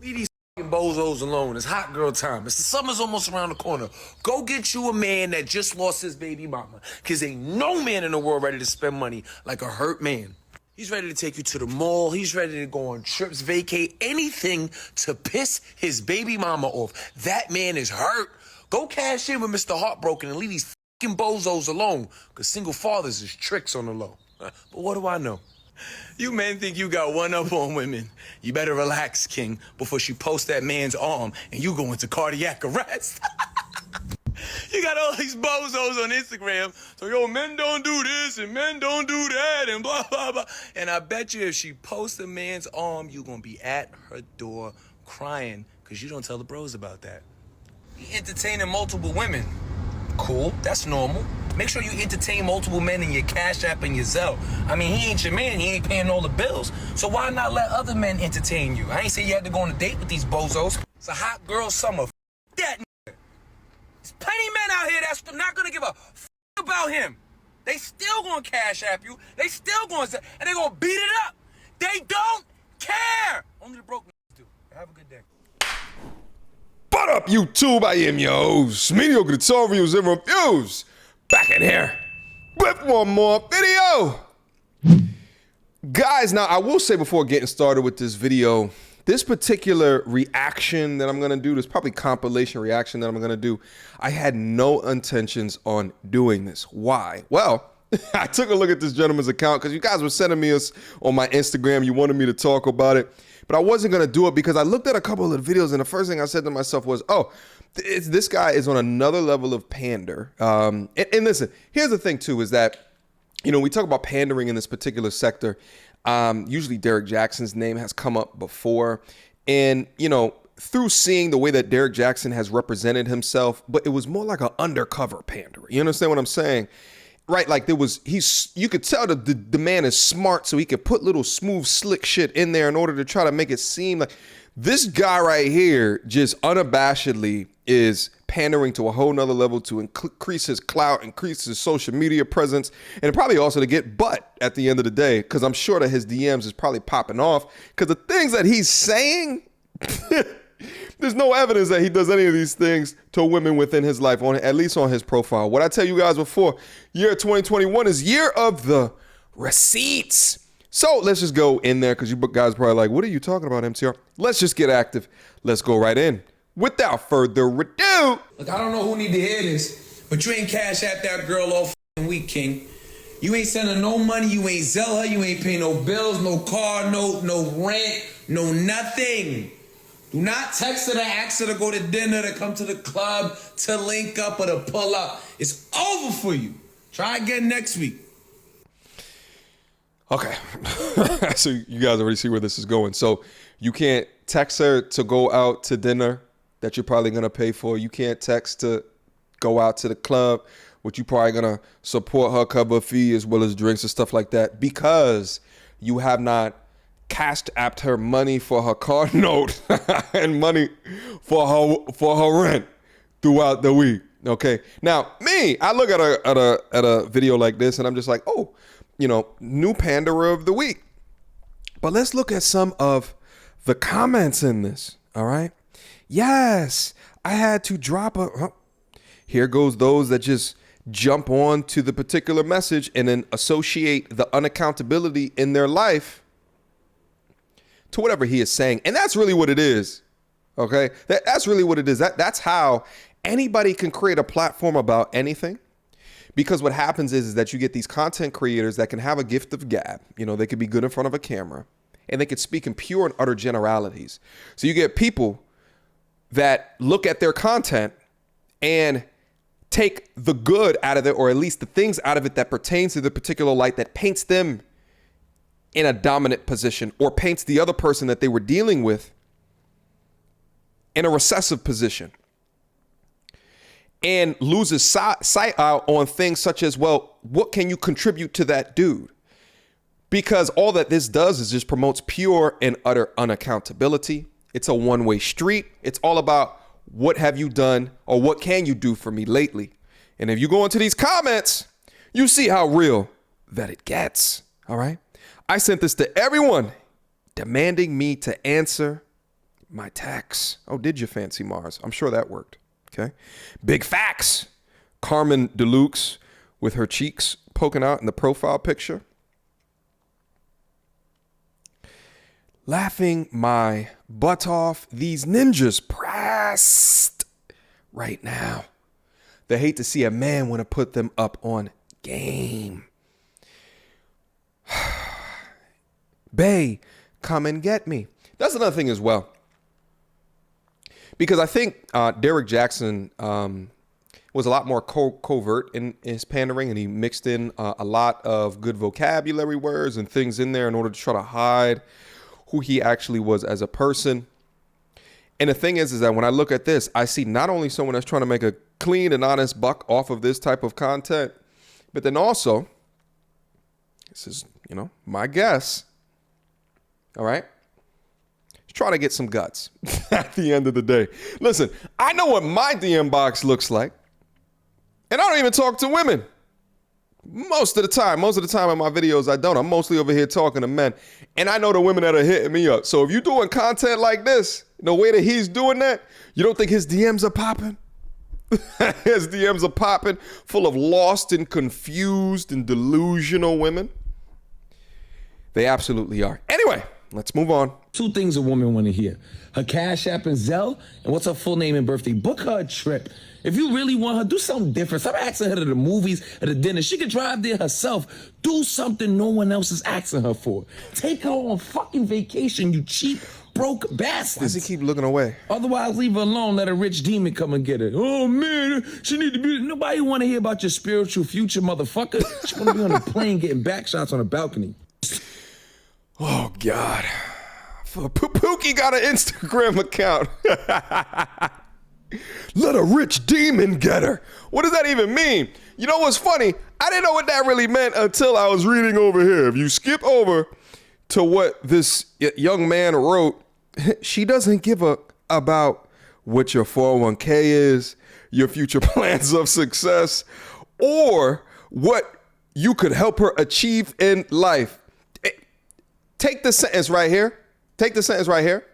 Leave these fucking bozos alone. It's hot girl time. It's the summer's almost around the corner. Go get you a man that just lost his baby mama. Cause ain't no man in the world ready to spend money like a hurt man. He's ready to take you to the mall. He's ready to go on trips, vacate, anything to piss his baby mama off. That man is hurt. Go cash in with Mr. Heartbroken and leave these fucking bozos alone. Cause single fathers is tricks on the low. But what do I know? You men think you got one up on women. You better relax, King, before she posts that man's arm and you go into cardiac arrest. You got all these bozos on Instagram. So, yo, men don't do this and men don't do that and blah, blah, blah. And I bet you if she posts a man's arm, you're going to be at her door crying because you don't tell the bros about that. You entertaining multiple women. Cool, that's normal. Make sure you entertain multiple men in your Cash App and your Zelle. I mean, he ain't your man, he ain't paying all the bills. So why not let other men entertain you? I ain't say you had to go on a date with these bozos. It's a hot girl summer. F that nigga. There's plenty of men out here that's not gonna give a f about him. They still gonna Cash App you. They still gonna, and they gonna beat it up. They don't care. Only the broke niggas do. Have a good day. What up, YouTube? I am your host, Mediocre reviews and reviews. Back in here with one more video. Guys, now I will say before getting started with this video, this particular reaction that I'm gonna do, this probably compilation reaction that I'm gonna do, I had no intentions on doing this. Why? Well, I took a look at this gentleman's account because you guys were sending me this on my Instagram. You wanted me to talk about it. But I wasn't going to do it because I looked at a couple of the videos and the first thing I said to myself was, oh, this guy is on another level of pander. And listen, here's the thing, too, is that, you know, we talk about pandering in this particular sector. Usually Derek Jackson's name has come up before. And, you know, through seeing the way that Derek Jackson has represented himself, but it was more like an undercover panderer. You understand what I'm saying? Right, like you could tell the man is smart, so he could put little smooth, slick shit in there in order to try to make it seem like this guy right here just unabashedly is pandering to a whole nother level to increase his clout, increase his social media presence, and probably also to get butt at the end of the day, because I'm sure that his DMs is probably popping off, because the things that he's saying, there's no evidence that he does any of these things to women within his life, at least on his profile. What I tell you guys before, year 2021 is year of the receipts. So let's just go in there because you guys are probably like, what are you talking about, MTR? Let's just get active. Let's go right in. Without further ado. Look, I don't know who need to hear this, but you ain't Cash App that girl all f***ing week, King. You ain't sending no money, you ain't Zelle her, you ain't paying no bills, no car note, no rent, no nothing. Do not text her to ask her to go to dinner, to come to the club, to link up, or to pull up. It's over for you. Try again next week. Okay. So you guys already see where this is going. So you can't text her to go out to dinner that you're probably going to pay for. You can't text to go out to the club, which you're probably going to support her cover fee as well as drinks and stuff like that, because you have not Cash apped her money for her car note and money for her rent throughout the week. Okay. Now, I look at a video like this and I'm just like, oh, you know, new panderer of the week. But let's look at some of the comments in this. All right. Yes, I had to drop here goes those that just jump on to the particular message and then associate the unaccountability in their life to whatever he is saying. And that's really what it is. Okay. That's really what it is. That's how anybody can create a platform about anything. Because what happens is that you get these content creators that can have a gift of gab. You know, they could be good in front of a camera and they could speak in pure and utter generalities. So you get people that look at their content and take the good out of it, or at least the things out of it that pertains to the particular light that paints them in a dominant position, or paints the other person that they were dealing with in a recessive position, and loses sight out on things such as, well, what can you contribute to that dude? Because all that this does is just promotes pure and utter unaccountability. It's a one-way street. It's all about what have you done or what can you do for me lately? And if you go into these comments, you see how real that it gets. All right. I sent this to everyone demanding me to answer my tax. Oh, did you fancy Mars? I'm sure that worked. Okay. Big facts. Carmen Deluxe with her cheeks poking out in the profile picture. Laughing my butt off. These ninjas pressed right now. They hate to see a man want to put them up on game. Bae, come and get me. That's another thing as well. Because I think Derek Jackson was a lot more covert in his pandering, and he mixed in a lot of good vocabulary words and things in there in order to try to hide who he actually was as a person. And the thing is that when I look at this, I see not only someone that's trying to make a clean and honest buck off of this type of content, but then also, this is, my guess, all right, he's trying to get some guts at the end of the day. Listen, I know what my DM box looks like, and I don't even talk to women. Most of the time in my videos, I don't. I'm mostly over here talking to men. And I know the women that are hitting me up. So if you're doing content like this, the way that he's doing that, you don't think his DMs are popping? His DMs are popping, full of lost and confused and delusional women. They absolutely are. Anyway, let's move on. Two things a woman want to hear: her Cashapp and Zelle, and what's her full name and birthday. Book her a trip. If you really want her, do something different. Stop asking her to the movies or the dinner. She can drive there herself. Do something no one else is asking her for. Take her on fucking vacation, you cheap, broke bastard. Why does he keep looking away? Otherwise, leave her alone. Let a rich demon come and get her. Oh, man, she need to be... Nobody want to hear about your spiritual future, motherfucker. She want to be on a plane getting back shots on a balcony. Oh, God. Pookie got an Instagram account. Let a rich demon get her. What does that even mean? You know what's funny? I didn't know what that really meant until I was reading over here. If you skip over to what this young man wrote, she doesn't give a about what your 401k is, your future plans of success, or what you could help her achieve in life. Take the sentence right here. Take the sentence right here.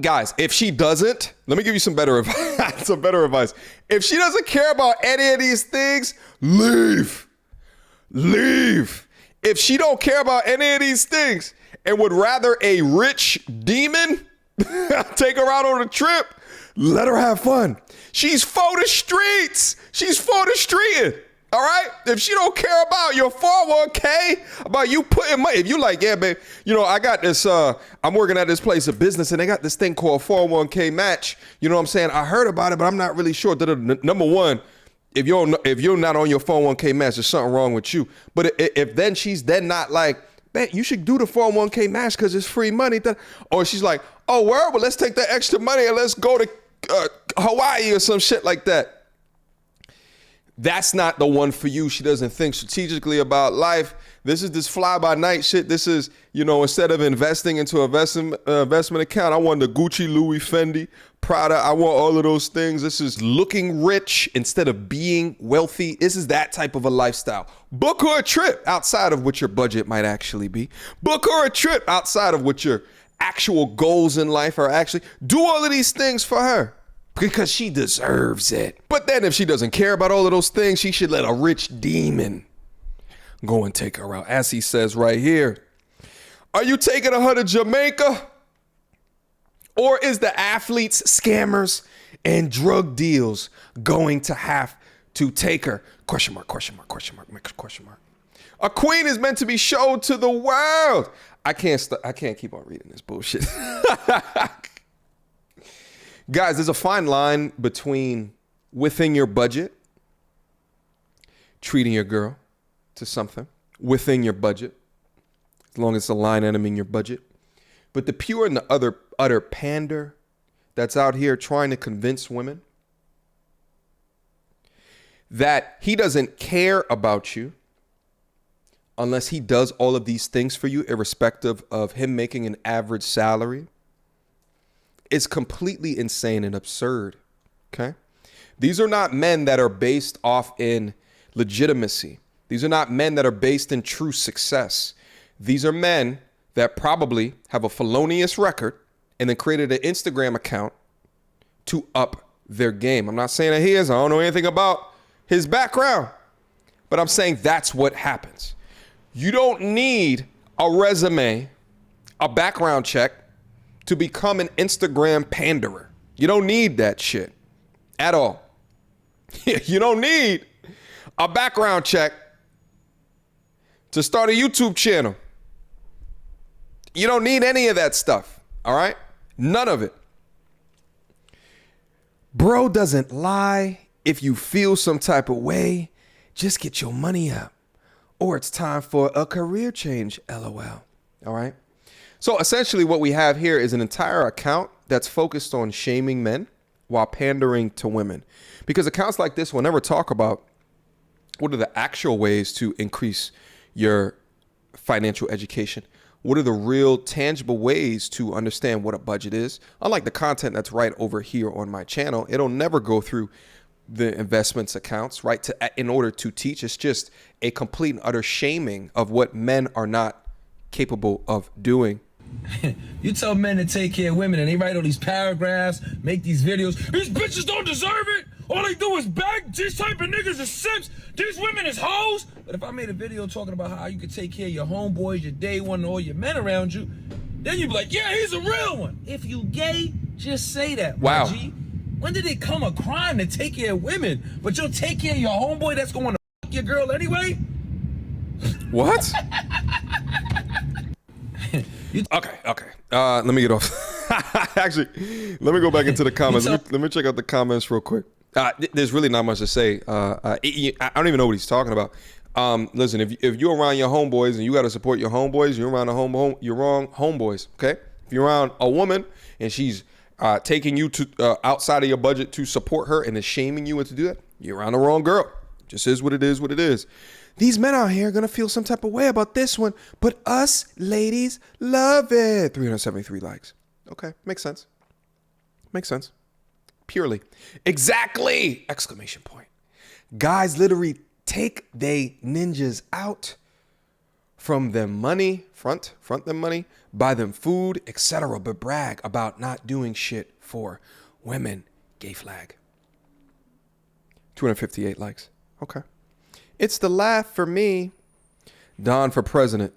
Guys, if she doesn't, let me give you some better advice. Some better advice. If she doesn't care about any of these things, leave. Leave. If she don't care about any of these things and would rather a rich demon take her out on a trip, let her have fun. She's for the streets. She's for the street. All right? If she don't care about your 401k, about you putting money, if you like, yeah, babe, I got this, I'm working at this place of business and they got this thing called 401k match. You know what I'm saying? I heard about it, but I'm not really sure. Number one, if you're not on your 401k match, there's something wrong with you. But if then she's then not like, man, you should do the 401k match because it's free money. Or she's like, oh, well, let's take that extra money and let's go to Hawaii or some shit like that. That's not the one for you. She doesn't think strategically about life. This is this fly-by-night shit. This is, instead of investing into an investment account, I want the Gucci, Louis, Fendi, Prada. I want all of those things. This is looking rich instead of being wealthy. This is that type of a lifestyle. Book her a trip outside of what your budget might actually be. Book her a trip outside of what your actual goals in life are actually. Do all of these things for her. Because she deserves it. But then if she doesn't care about all of those things, she should let a rich demon go and take her out. As he says right here, are you taking her to Jamaica? Or is the athletes, scammers, and drug deals going to have to take her? Question mark, question mark, question mark, question mark. A queen is meant to be showed to the world. I can't keep on reading this bullshit. Guys, there's a fine line between within your budget, treating your girl to something within your budget, as long as it's a line item in your budget. But the pure and the utter pander that's out here trying to convince women that he doesn't care about you unless he does all of these things for you, irrespective of him making an average salary, it's completely insane and absurd, okay? These are not men that are based off in legitimacy. These are not men that are based in true success. These are men that probably have a felonious record and then created an Instagram account to up their game. I'm not saying that he is. I don't know anything about his background, but I'm saying that's what happens. You don't need a resume, a background check to become an Instagram panderer. You don't need that shit at all. You don't need a background check to start a YouTube channel. You don't need any of that stuff, all right? None of it. Bro doesn't lie. If you feel some type of way, just get your money up. Or it's time for a career change, LOL. All right? So essentially what we have here is an entire account that's focused on shaming men while pandering to women. Because accounts like this will never talk about what are the actual ways to increase your financial education. What are the real tangible ways to understand what a budget is? Unlike the content that's right over here on my channel, it'll never go through the investments accounts, right? In order to teach, it's just a complete and utter shaming of what men are not capable of doing. You tell men to take care of women and they write all these paragraphs, make these videos. These bitches don't deserve it. All they do is beg. These type of niggas is simps. These women is hoes. But if I made a video talking about how you could take care of your homeboys, your day one, and all your men around you, then you'd be like, yeah, he's a real one. If you gay, just say that. Wow. G. When did it come a crime to take care of women, but you'll take care of your homeboy that's going to fuck your girl anyway? What? Okay. Let me get off. Actually, let me go back into the comments. Let me check out the comments real quick. There's really not much to say. I don't even know what he's talking about. Listen, if you're around your homeboys and you got to support your homeboys, you're around you're wrong homeboys. Okay. If you're around a woman and she's taking you to outside of your budget to support her and is shaming you to do that, you're around the wrong girl. Just is what it is. What it is. These men out here are going to feel some type of way about this one, but us ladies love it. 373 likes. Okay. Makes sense. Makes sense. Purely. Exactly! Exclamation point. Guys literally take they ninjas out from them money, front them money, buy them food, etc., but brag about not doing shit for women. Gay flag. 258 likes. Okay. It's the laugh for me. Don for president.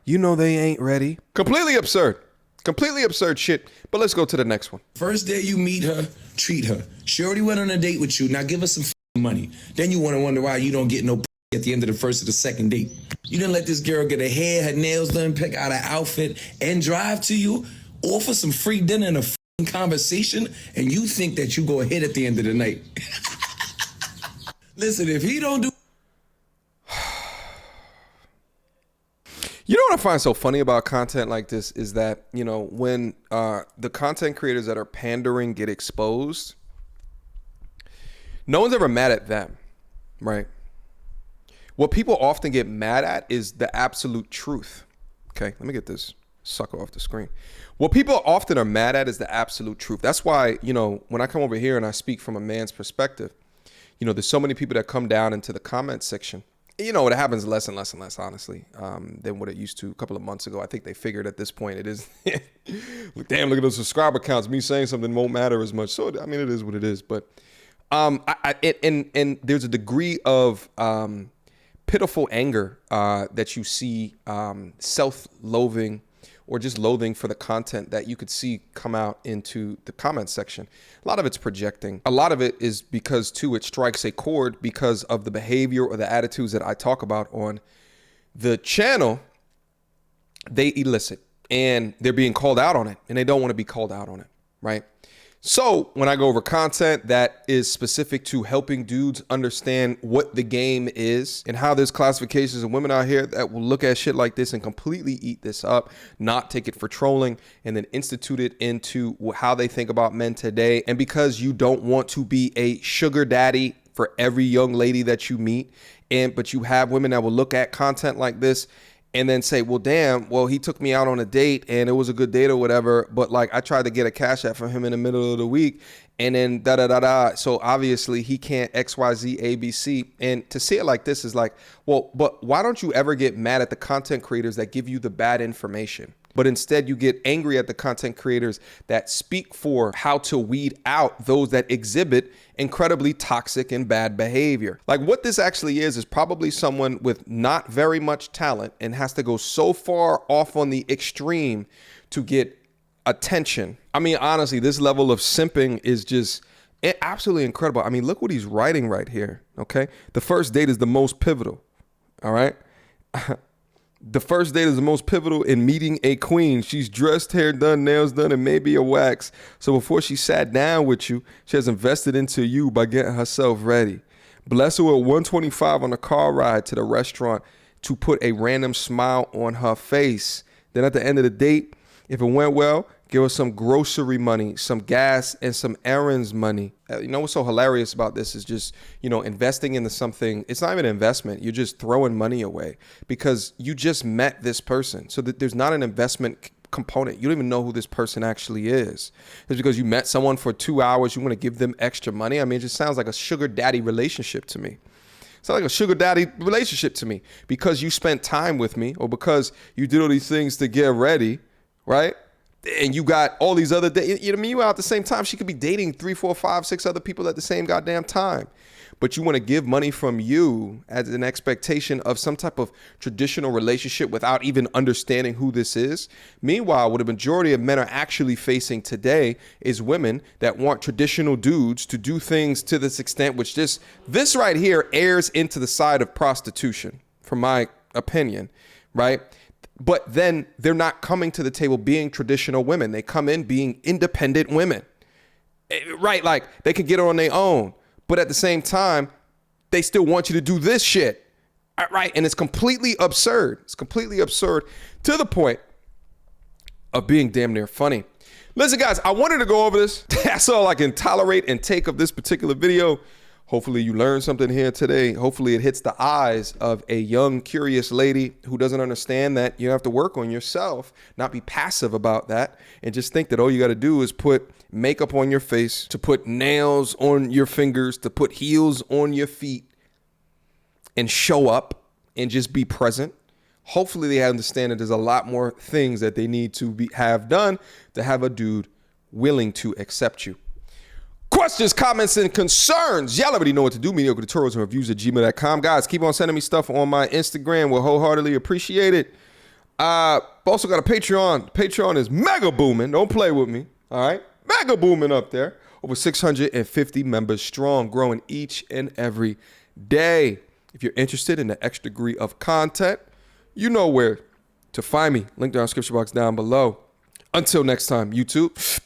You know they ain't ready. Completely absurd. Completely absurd shit. But let's go to the next one. First day you meet her, treat her. She already went on a date with you. Now give her some money. Then you want to wonder why you don't get no at the end of the first or the second date. You didn't let this girl get her hair, her nails done, pick out an outfit, and drive to you, offer some free dinner and a conversation, and you think that you go ahead at the end of the night. Listen, if he don't do... You know what I find so funny about content like this is that, you know, when the content creators that are pandering get exposed, no one's ever mad at them, right? What people often get mad at is the absolute truth. Okay, let me get this sucker off the screen. What people often are mad at is the absolute truth. That's why, you know, when I come over here and I speak from a man's perspective, you know, there's so many people that come down into the comment section. You know, it happens less and less and less, honestly, than what it used to a couple of months ago. I think they figured at this point it is, damn, look at those subscriber counts. Me saying something won't matter as much. So, I mean, it is what it is. But and there's a degree of pitiful anger that you see, self-loathing or just loathing for the content that you could see come out into the comment section. A lot of it's projecting. A lot of it is because, too, it strikes a chord because of the behavior or the attitudes that I talk about on the channel. They elicit and they're being called out on it, and they don't want to be called out on it, right? So when I go over content that is specific to helping dudes understand what the game is and how there's classifications of women out here that will look at shit like this and completely eat this up, not take it for trolling, and then institute it into how they think about men today. And because you don't want to be a sugar daddy for every young lady that you meet, but you have women that will look at content like this and then say, well, damn, well, he took me out on a date and it was a good date or whatever, but like I tried to get a Cash App from him in the middle of the week and then da-da-da-da. So obviously he can't X, Y, Z, A, B, C. And to see it like this is like, well, but why don't you ever get mad at the content creators that give you the bad information? But instead you get angry at the content creators that speak for how to weed out those that exhibit incredibly toxic and bad behavior. Like what this actually is probably someone with not very much talent and has to go so far off on the extreme to get attention. I mean, honestly, this level of simping is just absolutely incredible. I mean, look what he's writing right here. Okay. The first date is the most pivotal. All right. The first date is the most pivotal in meeting a queen. She's dressed, hair done, nails done, and maybe a wax. So before she sat down with you, she has invested into you by getting herself ready. Bless her with $125 on a car ride to the restaurant to put a random smile on her face. Then at the end of the date, if it went well, give her some grocery money, some gas, and some errands money. You know what's so hilarious about this is just, investing into something. It's not even an investment. You're just throwing money away because you just met this person. So that there's not an investment component. You don't even know who this person actually is. It's because you met someone for 2 hours. You want to give them extra money. I mean, it just sounds like a sugar daddy relationship to me. It's not like a sugar daddy relationship to me because you spent time with me or because you did all these things to get ready, right? And you got all these other, you know what I mean? You out at the same time. She could be dating 3, 4, 5, 6 other people at the same goddamn time. But you want to give money from you as an expectation of some type of traditional relationship without even understanding who this is. Meanwhile, what the majority of men are actually facing today is women that want traditional dudes to do things to this extent, which this right here airs into the side of prostitution, from my opinion, right? But then they're not coming to the table being traditional women. They come in being independent women, right? Like they could get it on their own, but at the same time, they still want you to do this shit, right? And it's completely absurd. It's completely absurd to the point of being damn near funny. Listen, guys, I wanted to go over this. That's all I can tolerate and take of this particular video. Hopefully you learned something here today. Hopefully it hits the eyes of a young, curious lady who doesn't understand that you have to work on yourself, not be passive about that, and just think that all you got to do is put makeup on your face, to put nails on your fingers, to put heels on your feet, and show up and just be present. Hopefully they understand that there's a lot more things that they need to have done to have a dude willing to accept you. Questions, comments, and concerns. Y'all already know what to do. Mediocre tutorials and reviews at gmail.com. Guys, keep on sending me stuff on my Instagram. We'll wholeheartedly appreciate it. Also got a Patreon. Patreon is mega booming. Don't play with me. All right. Mega booming up there. Over 650 members strong, growing each and every day. If you're interested in the extra degree of content, you know where to find me. Link down in the description box down below. Until next time, YouTube.